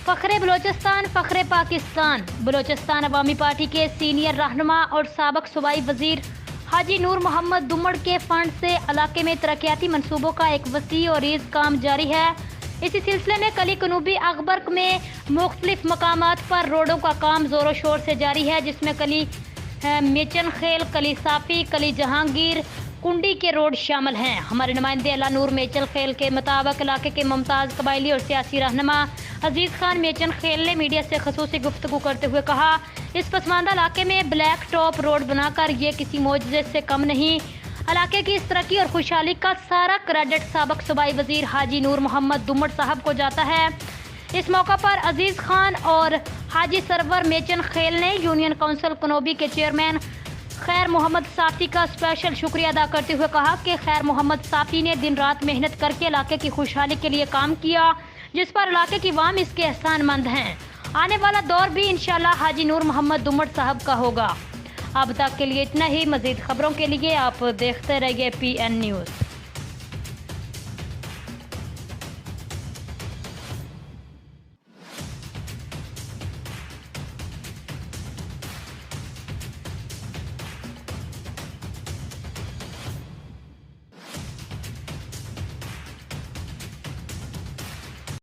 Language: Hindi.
फ़ख्रे बलोचिस्तान फ़ख्रे पाकिस्तान। बलोचिस्तान अवामी पार्टी के सीनियर रहनुमा और साबक सूबाई वजीर हाजी नूर मोहम्मद दुम्मड़ के फंड से इलाके में तरक्याती मनसूबों का एक वसी और रीज़ काम जारी है। इसी सिलसिले में कली कनूबी अकबर्क में मुख्तलिफ मकामात पर रोडों का काम ज़ोरों शोर से जारी है, जिसमें कली मेचन खेल, कली साफ़ी, कली जहांगीर, कुंडी के रोड शामिल हैं। हमारे नुमाइंदे अला नूर मेचल खेल के मुताबिक इलाके के मुमताज़ कबायली और सियासी रहनुमा अजीज़ खान मेचन खेल ने मीडिया से खसूसी गुफ्तगू करते हुए कहा, इस पसमानदा इलाके में ब्लैक टॉप रोड बनाकर ये किसी मोजज़े से कम नहीं। इलाके की इस तरक्की और खुशहाली का सारा क्रेडिट साबक सूबाई वजीर हाजी नूर मोहम्मद दुम्मड़ साहब को जाता है। इस मौका पर अजीज़ खान और हाजी सरवर मेचन खेल ने यूनियन काउंसिल कनोबी के चेयरमैन खैर मोहम्मद साफ़ी का स्पेशल शुक्रिया अदा करते हुए कहा कि खैर मोहम्मद साफ़ी ने दिन रात मेहनत करके इलाके की खुशहाली के लिए काम किया, जिस पर इलाके की वाम इसके एहसानमंद हैं। आने वाला दौर भी इंशाल्लाह हाजी नूर मोहम्मद दुम्मड़ साहब का होगा। अब तक के लिए इतना ही। मज़ीद खबरों के लिए आप देखते रहिए PN न्यूज़।